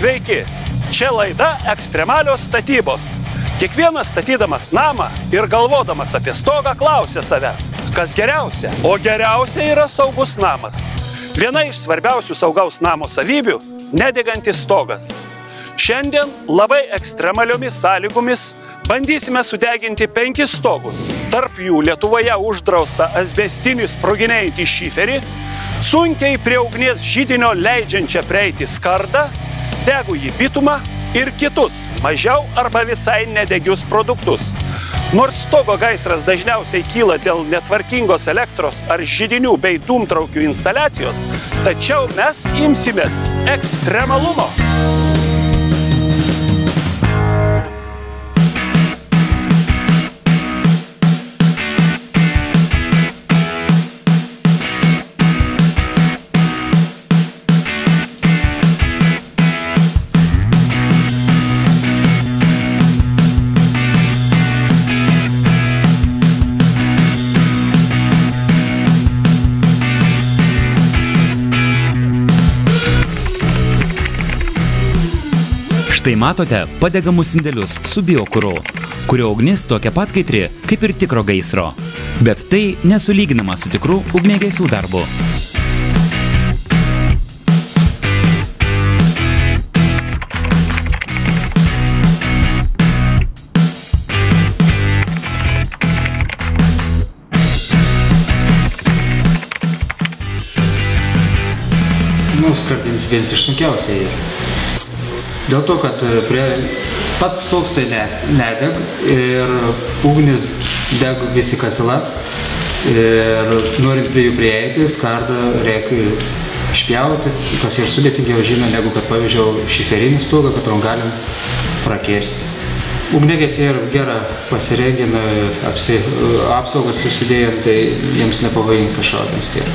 Sveiki, čia laida Ekstremalios statybos. Kiekvienas statydamas namą ir galvodamas apie stogą klausia savęs, kas geriausia, o geriausia yra saugus namas. Viena iš svarbiausių saugaus namo savybių – nedegantis stogas. Šiandien labai ekstremaliomis sąlygomis bandysime sudeginti 5 stogus. Tarp jų Lietuvoje uždrausta asbestinį sproginėjantį šiferį, sunkiai prie ugnies židinio leidžiančią prieiti skardą, degųjį bitumą ir kitus, mažiau arba visai nedegius produktus. Nors stogo gaisras dažniausiai kyla dėl netvarkingos elektros ar židinių bei dūmtraukių instaliacijos, tačiau mes imsimės ekstremalumo. Štai matote padegamus indelius su biokuru, kurio ugnis tokia pat kaitri kaip ir tikro gaisro. Bet tai nesulyginama su tikru ugniagesių darbu. Skardins vienas iš sunkiausiai. Dėl to, kad pats stogas tai nedeg ir ugnis deg visi kasila ir norint prie jų prieiti, skardą reikia išpjauti, kas ir sudėtingiau žino, negu kad pavyzdžiui šiferinį stogą, kad galim prakirsti. Ugniagesiai ir gerą pasirengina, apsaugas susidėjant, tai jiems nepavojingas šaudėms tiek.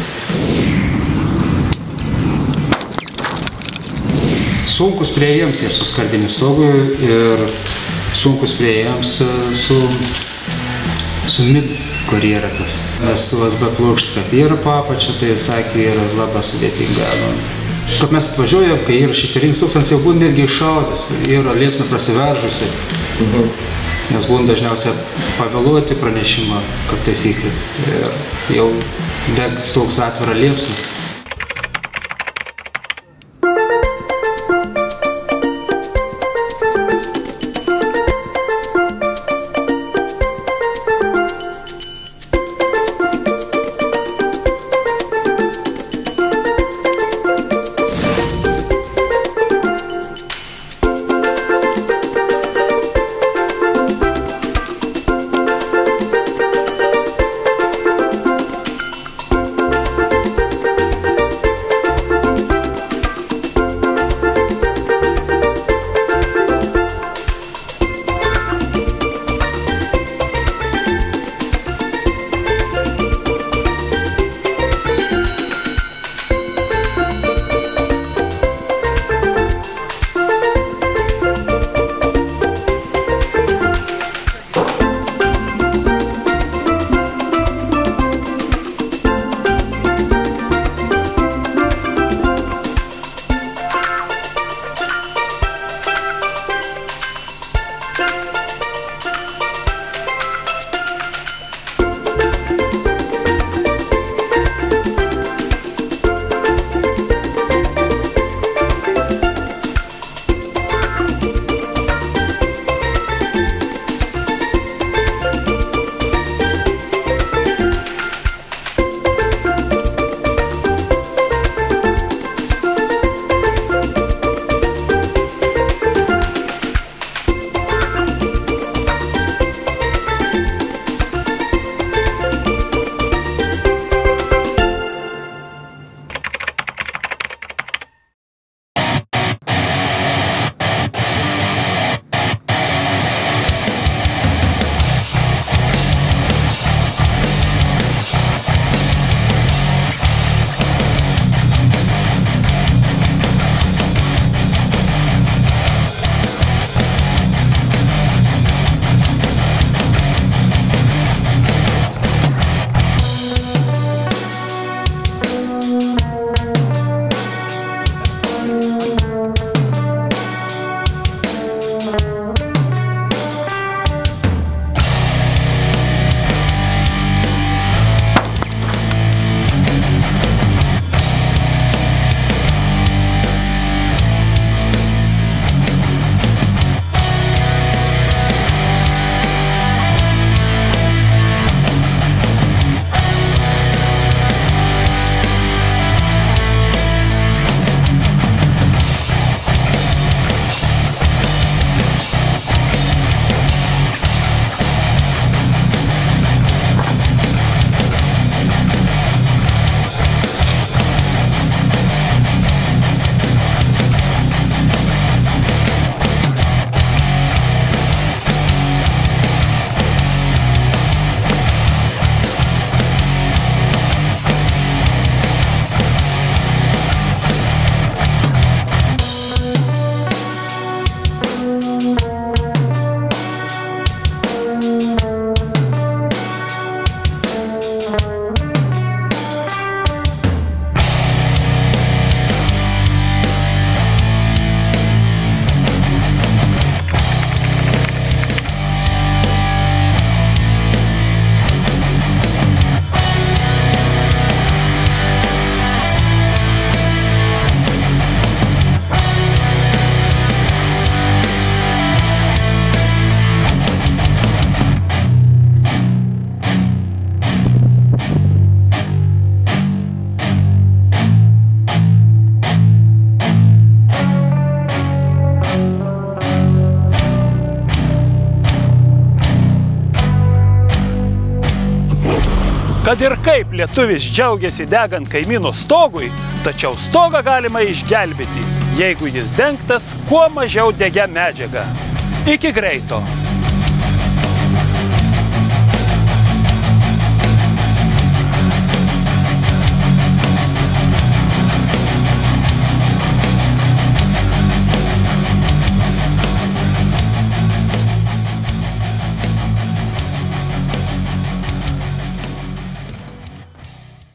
Sunkus priėjams ir su skardiniu stogu ir sunkus priėjams su mids, kur yra tas. Mes su USB plokšt, kad yra papačia, tai sakė, yra labai sudėtinga. Kad mes atvažiuojam, kai yra šiferinis stogas, jau būna netgi iššaudęs, yra liepsna prasiveržusi. Nes būna dažniausiai pavėluoti pranešimą, kaip taisyklė. Ir jau deg stogas atvira liepsna. Kad ir kaip lietuvis džiaugiasi degant kaimyno stogui, tačiau stogą galima išgelbėti, jeigu jis dengtas kuo mažiau degia medžiaga. Iki greito!